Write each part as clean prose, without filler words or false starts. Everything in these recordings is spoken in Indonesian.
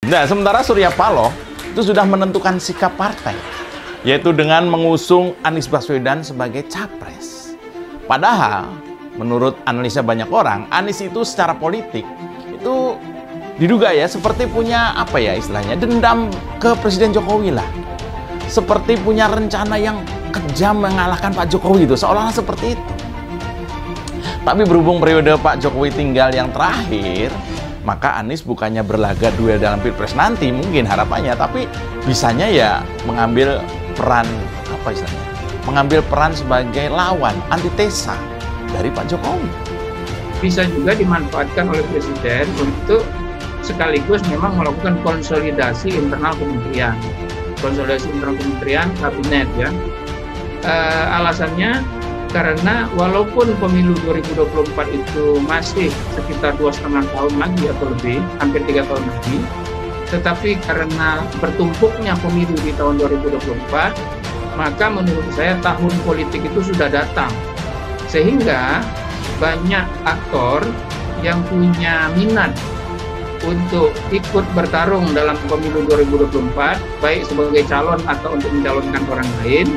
Nah, sementara Surya Paloh itu sudah menentukan sikap partai, yaitu dengan mengusung Anies Baswedan sebagai capres. Padahal, menurut analisa banyak orang, Anies itu secara politik itu diduga ya seperti punya apa ya istilahnya, dendam ke Presiden Jokowi lah. Seperti punya rencana yang kejam mengalahkan Pak Jokowi itu, seolah-olah seperti itu. Tapi berhubung periode Pak Jokowi tinggal yang terakhir, maka Anies bukannya berlaga duel dalam Pilpres nanti mungkin harapannya, tapi bisanya ya mengambil peran apa istilahnya? Mengambil peran sebagai lawan, antitesa dari Pak Jokowi. Bisa juga dimanfaatkan oleh Presiden untuk sekaligus memang melakukan konsolidasi internal kementerian, kabinet ya. Alasannya karena walaupun pemilu 2024 itu masih sekitar 2,5 tahun lagi atau lebih, hampir 3 tahun lagi, tetapi karena bertumpuknya pemilu di tahun 2024, maka menurut saya tahun politik itu sudah datang. Sehingga banyak aktor yang punya minat untuk ikut bertarung dalam pemilu 2024, baik sebagai calon atau untuk mencalonkan orang lain,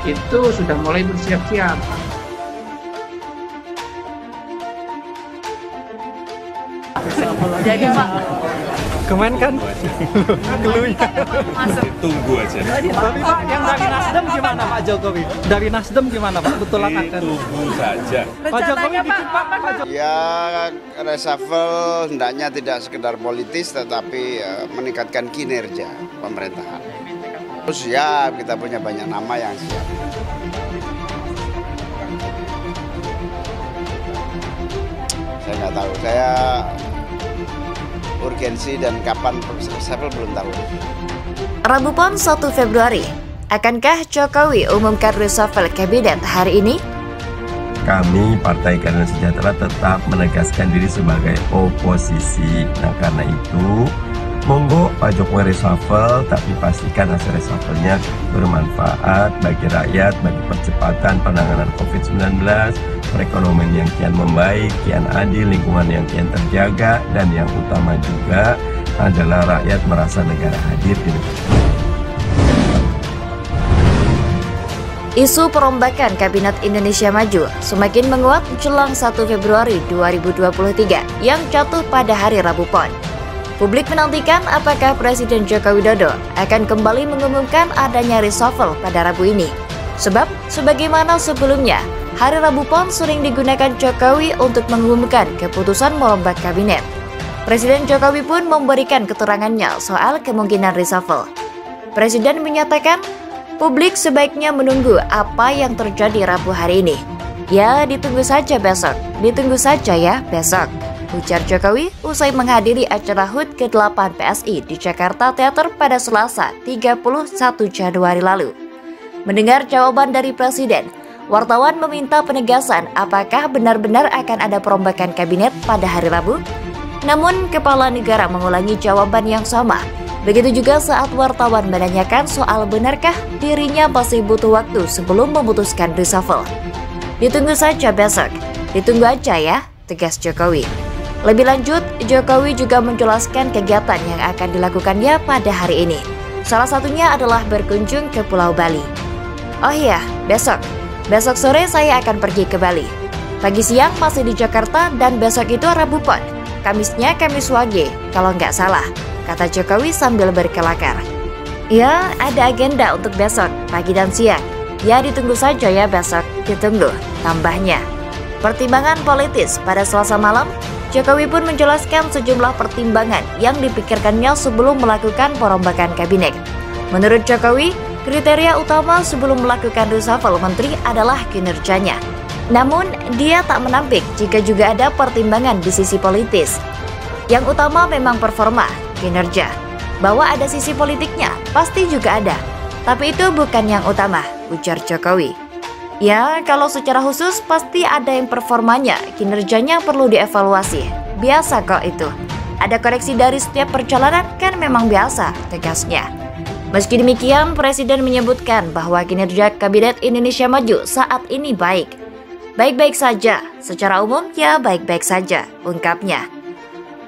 itu sudah mulai bersiap-siap. Jadi Pak, kemarin kan keluarnya tunggu aja. tapi Pak, yang dari Nasdem gimana Pak Jokowi? Dari Nasdem gimana Pak? Betulan akan Tunggu saja. Pak Jokowi dikit Pak. Ya, reshuffle hendaknya tidak sekedar politis tetapi meningkatkan kinerja pemerintahan. Terus siap, kita punya banyak nama yang siap. Saya nggak tahu, saya urgensi dan kapan reshuffle belum tahu. Rabu Pon 1 Februari, akankah Jokowi umumkan reshuffle kabinet hari ini? Kami Partai Keadilan Sejahtera tetap menegaskan diri sebagai oposisi. Nah, karena itu monggo Pak Jokowi reshuffle, tapi pastikan hasil reshuffle-nya bermanfaat bagi rakyat, bagi percepatan penanganan COVID-19, perekonomian yang kian membaik, kian adil, lingkungan yang kian terjaga, dan yang utama juga adalah rakyat merasa negara hadir di negara. Isu perombakan Kabinet Indonesia Maju semakin menguat jelang 1 Februari 2023 yang jatuh pada hari Rabu Pon. Publik menantikan apakah Presiden Joko Widodo akan kembali mengumumkan adanya reshuffle pada Rabu ini. Sebab, sebagaimana sebelumnya, hari Rabu Pon sering digunakan Jokowi untuk mengumumkan keputusan merombak kabinet. Presiden Jokowi pun memberikan keterangannya soal kemungkinan reshuffle. Presiden menyatakan, publik sebaiknya menunggu apa yang terjadi Rabu hari ini. Ya, ditunggu saja besok. Ditunggu saja ya besok, ujar Jokowi usai menghadiri acara HUT ke-8 PSI di Jakarta Theater pada Selasa 31 Januari lalu. Mendengar jawaban dari Presiden, wartawan meminta penegasan apakah benar-benar akan ada perombakan kabinet pada hari Rabu. Namun, Kepala Negara mengulangi jawaban yang sama. Begitu juga saat wartawan menanyakan soal benarkah dirinya masih butuh waktu sebelum memutuskan reshuffle. Ditunggu saja besok, ditunggu aja ya, tegas Jokowi. Lebih lanjut, Jokowi juga menjelaskan kegiatan yang akan dilakukannya pada hari ini. Salah satunya adalah berkunjung ke Pulau Bali. Oh iya, besok sore saya akan pergi ke Bali. Pagi siang masih di Jakarta dan besok itu Rabu Pon. Kamisnya Kamis Wage, kalau nggak salah, kata Jokowi sambil berkelakar. Ya, ada agenda untuk besok, pagi dan siang. Ya, ditunggu saja ya besok, ditunggu, tambahnya. Pertimbangan politis pada Selasa malam, Jokowi pun menjelaskan sejumlah pertimbangan yang dipikirkannya sebelum melakukan perombakan kabinet. Menurut Jokowi, kriteria utama sebelum melakukan reshuffle menteri adalah kinerjanya. Namun, dia tak menampik jika juga ada pertimbangan di sisi politis. Yang utama memang performa, kinerja. Bahwa ada sisi politiknya, pasti juga ada. Tapi itu bukan yang utama, ujar Jokowi. Ya, kalau secara khusus pasti ada yang performanya, kinerjanya perlu dievaluasi. Biasa kok itu. Ada koreksi dari setiap perjalanan kan memang biasa, tegasnya. Meski demikian, Presiden menyebutkan bahwa kinerja Kabinet Indonesia Maju saat ini baik. Baik-baik saja, secara umum ya baik-baik saja, ungkapnya.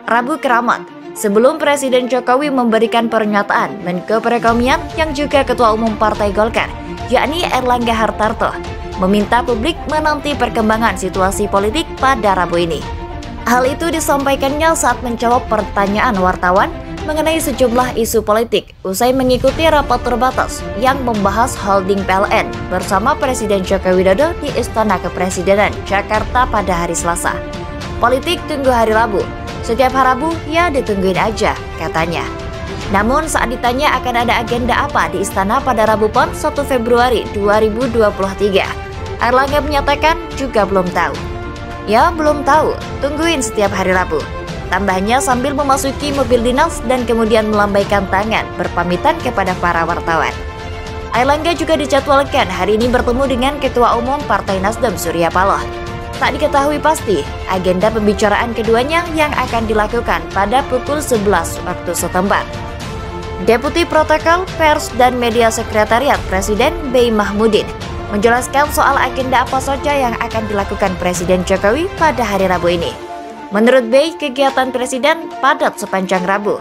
Rabu Keramat, sebelum Presiden Jokowi memberikan pernyataan Menko Perekonomian yang juga Ketua Umum Partai Golkar, yakni Erlangga Hartarto, meminta publik menanti perkembangan situasi politik pada Rabu ini. Hal itu disampaikannya saat menjawab pertanyaan wartawan mengenai sejumlah isu politik usai mengikuti rapat terbatas yang membahas holding PLN bersama Presiden Joko Widodo di Istana Kepresidenan Jakarta pada hari Selasa. Politik tunggu hari Rabu, setiap hari Rabu ya ditungguin aja, katanya. Namun saat ditanya akan ada agenda apa di Istana pada Rabu Pon 1 Februari 2023, Erlangga menyatakan juga belum tahu. Ya belum tahu, tungguin setiap hari Rabu. Tambahnya sambil memasuki mobil dinas dan kemudian melambaikan tangan berpamitan kepada para wartawan. Erlangga juga dijadwalkan hari ini bertemu dengan Ketua Umum Partai Nasdem Surya Paloh. Tak diketahui pasti agenda pembicaraan keduanya yang akan dilakukan pada pukul 11 waktu setempat. Deputi Protokol Pers dan Media Sekretariat Presiden Bey Mahmudin menjelaskan soal agenda apa saja yang akan dilakukan Presiden Jokowi pada hari Rabu ini. Menurut Bey, kegiatan Presiden padat sepanjang Rabu.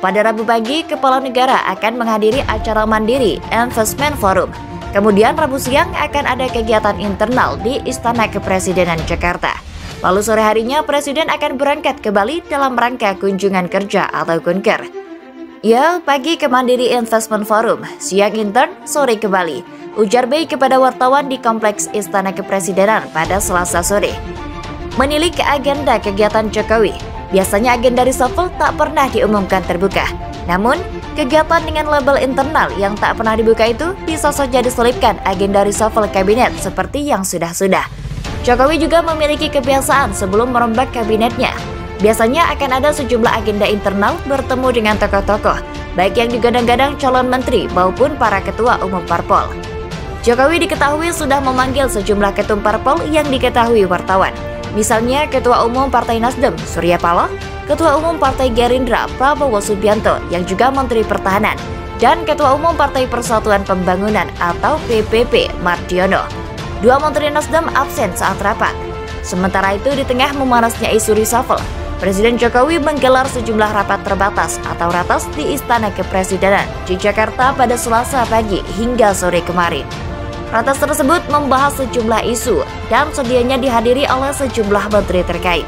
Pada Rabu pagi, Kepala Negara akan menghadiri acara Mandiri Investment Forum. Kemudian Rabu siang akan ada kegiatan internal di Istana Kepresidenan Jakarta. Lalu sore harinya Presiden akan berangkat ke Bali dalam rangka kunjungan kerja atau kunker. Ya, pagi ke Mandiri Investment Forum, siang intern, sore ke Bali, ujar Bey kepada wartawan di Kompleks Istana Kepresidenan pada Selasa sore. Menilik agenda kegiatan Jokowi, biasanya agenda reshuffle tak pernah diumumkan terbuka. Namun, kegiatan dengan label internal yang tak pernah dibuka itu bisa saja diselipkan agenda reshuffle kabinet seperti yang sudah-sudah. Jokowi juga memiliki kebiasaan sebelum merombak kabinetnya. Biasanya akan ada sejumlah agenda internal bertemu dengan tokoh-tokoh, baik yang digadang-gadang calon menteri maupun para ketua umum parpol. Jokowi diketahui sudah memanggil sejumlah ketum parpol yang diketahui wartawan. Misalnya Ketua Umum Partai Nasdem Surya Paloh, Ketua Umum Partai Gerindra Prabowo Subianto yang juga Menteri Pertahanan, dan Ketua Umum Partai Persatuan Pembangunan atau PPP Mardiono. Dua Menteri Nasdem absen saat rapat. Sementara itu di tengah memanasnya isu reshuffle, Presiden Jokowi menggelar sejumlah rapat terbatas atau ratas di Istana Kepresidenan di Jakarta pada Selasa pagi hingga sore kemarin. Ratas tersebut membahas sejumlah isu dan sedianya dihadiri oleh sejumlah menteri terkait.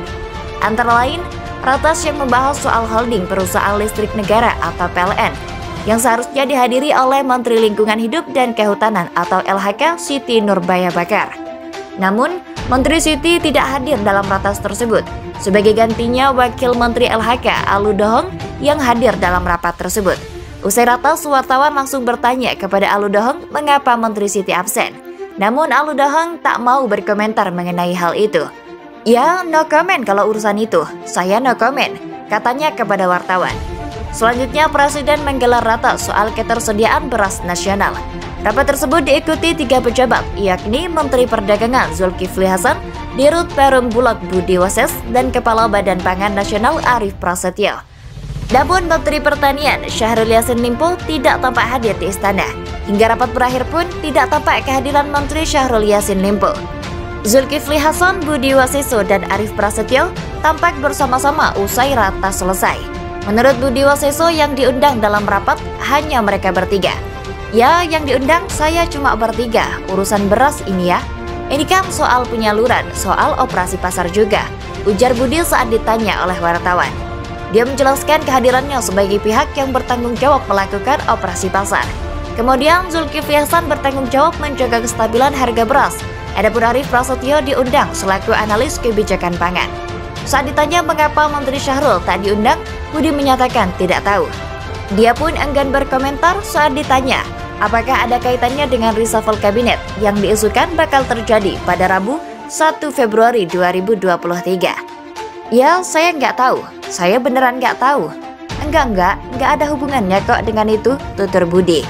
Antara lain, ratas yang membahas soal holding perusahaan listrik negara atau PLN yang seharusnya dihadiri oleh Menteri Lingkungan Hidup dan Kehutanan atau LHK Siti Nurbaya Bakar. Namun, Menteri Siti tidak hadir dalam ratas tersebut. Sebagai gantinya, Wakil Menteri LHK Alu Dohong yang hadir dalam rapat tersebut. Usai ratas, wartawan langsung bertanya kepada Alu Dohong mengapa Menteri Siti absen. Namun Alu Dohong tak mau berkomentar mengenai hal itu. Ya, no comment kalau urusan itu. Saya no comment, katanya kepada wartawan. Selanjutnya, Presiden menggelar ratas soal ketersediaan beras nasional. Rapat tersebut diikuti 3 pejabat, yakni Menteri Perdagangan Zulkifli Hasan, Dirut Perum Bulog Budi Waseso, dan Kepala Badan Pangan Nasional Arief Prasetyo. Namun Menteri Pertanian Syahrul Yassin Limpo tidak tampak hadir di istana. Hingga rapat berakhir pun tidak tampak kehadiran Menteri Syahrul Yassin Limpo. Zulkifli Hasan, Budi Waseso, dan Arief Prasetyo tampak bersama-sama usai ratas selesai. Menurut Budi Waseso, yang diundang dalam rapat hanya mereka bertiga. Ya, yang diundang saya cuma bertiga, urusan beras ini ya. Ini kan soal penyaluran, soal operasi pasar juga, ujar Budi saat ditanya oleh wartawan. Dia menjelaskan kehadirannya sebagai pihak yang bertanggung jawab melakukan operasi pasar. Kemudian Zulkifli Hasan bertanggung jawab menjaga kestabilan harga beras. Adapun Arief Prasetyo diundang selaku analis kebijakan pangan. Saat ditanya mengapa Menteri Syahrul tak diundang, Budi menyatakan tidak tahu. Dia pun enggan berkomentar saat ditanya apakah ada kaitannya dengan reshuffle kabinet yang diisukan bakal terjadi pada Rabu 1 Februari 2023. Ya, saya nggak tahu. Saya beneran nggak tahu. Enggak ada hubungannya kok dengan itu, tutur Budi.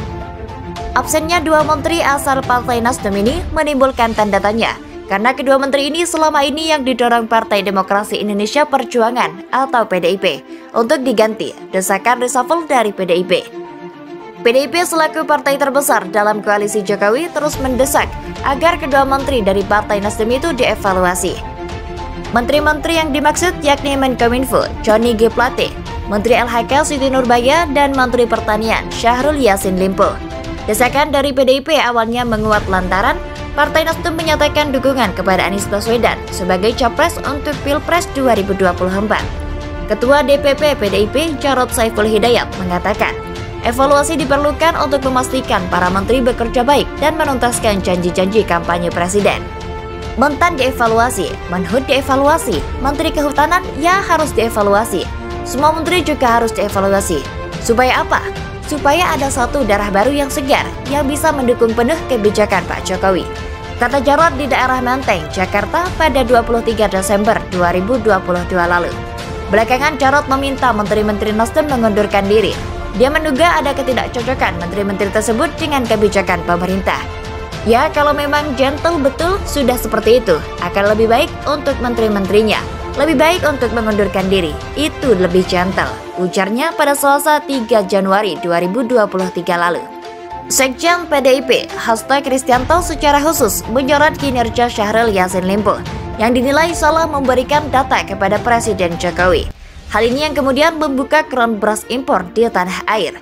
Absennya 2 menteri asal Partai Nasdem ini menimbulkan tanda tanya, karena kedua menteri ini selama ini yang didorong Partai Demokrasi Indonesia Perjuangan atau PDIP untuk diganti desakan reshuffle dari PDIP. PDIP selaku partai terbesar dalam koalisi Jokowi terus mendesak agar kedua menteri dari Partai Nasdem itu dievaluasi. Menteri-menteri yang dimaksud yakni Menkominfo Johnny G. Plate, Menteri LHK Siti Nurbaya, dan Menteri Pertanian Syahrul Yassin Limpo. Desakan dari PDIP awalnya menguat lantaran Partai Nasdem menyatakan dukungan kepada Anies Baswedan sebagai capres untuk Pilpres 2024. Ketua DPP PDIP Jarod Saiful Hidayat mengatakan, evaluasi diperlukan untuk memastikan para menteri bekerja baik dan menuntaskan janji-janji kampanye presiden. Mentan dievaluasi, Menhub dievaluasi, Menteri Kehutanan ya harus dievaluasi. Semua menteri juga harus dievaluasi. Supaya apa? Supaya ada satu darah baru yang segar yang bisa mendukung penuh kebijakan Pak Jokowi, kata Jarod di daerah Menteng, Jakarta pada 23 Desember 2022 lalu. Belakangan Jarod meminta menteri-menteri Nasdem mengundurkan diri. Dia menduga ada ketidakcocokan menteri-menteri tersebut dengan kebijakan pemerintah. Ya, kalau memang gentle betul sudah seperti itu, akan lebih baik untuk menteri-menterinya. Lebih baik untuk mengundurkan diri, itu lebih gentle, ujarnya pada Selasa 3 Januari 2023 lalu. Sekjen PDIP, Hasto Kristianto secara khusus menyorot kinerja Syahrul Yassin Limpo yang dinilai salah memberikan data kepada Presiden Jokowi. Hal ini yang kemudian membuka keran beras impor di tanah air.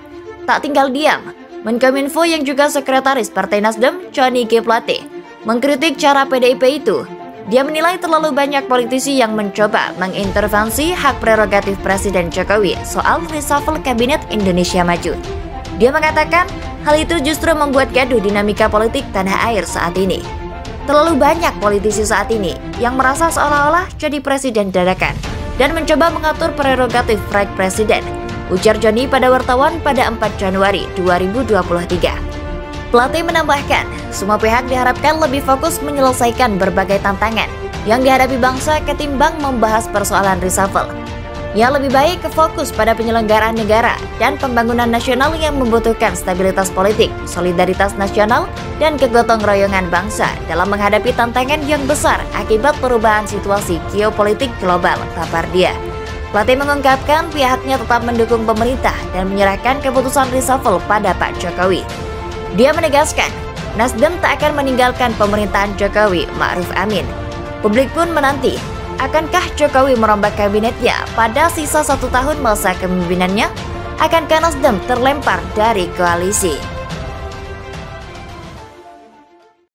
Tak tinggal diam, Menkominfo yang juga sekretaris Partai Nasdem, Johnny G. Plate, mengkritik cara PDIP itu. Dia menilai terlalu banyak politisi yang mencoba mengintervensi hak prerogatif Presiden Jokowi soal reshuffle Kabinet Indonesia Maju. Dia mengatakan hal itu justru membuat gaduh dinamika politik tanah air saat ini. Terlalu banyak politisi saat ini yang merasa seolah-olah jadi presiden dadakan dan mencoba mengatur prerogatif proyek presiden, ujar Johnny pada wartawan pada 4 Januari 2023. Plate menambahkan, semua pihak diharapkan lebih fokus menyelesaikan berbagai tantangan yang dihadapi bangsa ketimbang membahas persoalan reshuffle. Ya, lebih baik fokus pada penyelenggaraan negara dan pembangunan nasional yang membutuhkan stabilitas politik, solidaritas nasional, dan kegotong royongan bangsa dalam menghadapi tantangan yang besar akibat perubahan situasi geopolitik global, tapar dia. Plate mengungkapkan pihaknya tetap mendukung pemerintah dan menyerahkan keputusan reshuffle pada Pak Jokowi. Dia menegaskan, Nasdem tak akan meninggalkan pemerintahan Jokowi Ma'ruf Amin. Publik pun menanti, akankah Jokowi merombak kabinetnya pada sisa 1 tahun masa kepemimpinannya? Akankah Nasdem terlempar dari koalisi?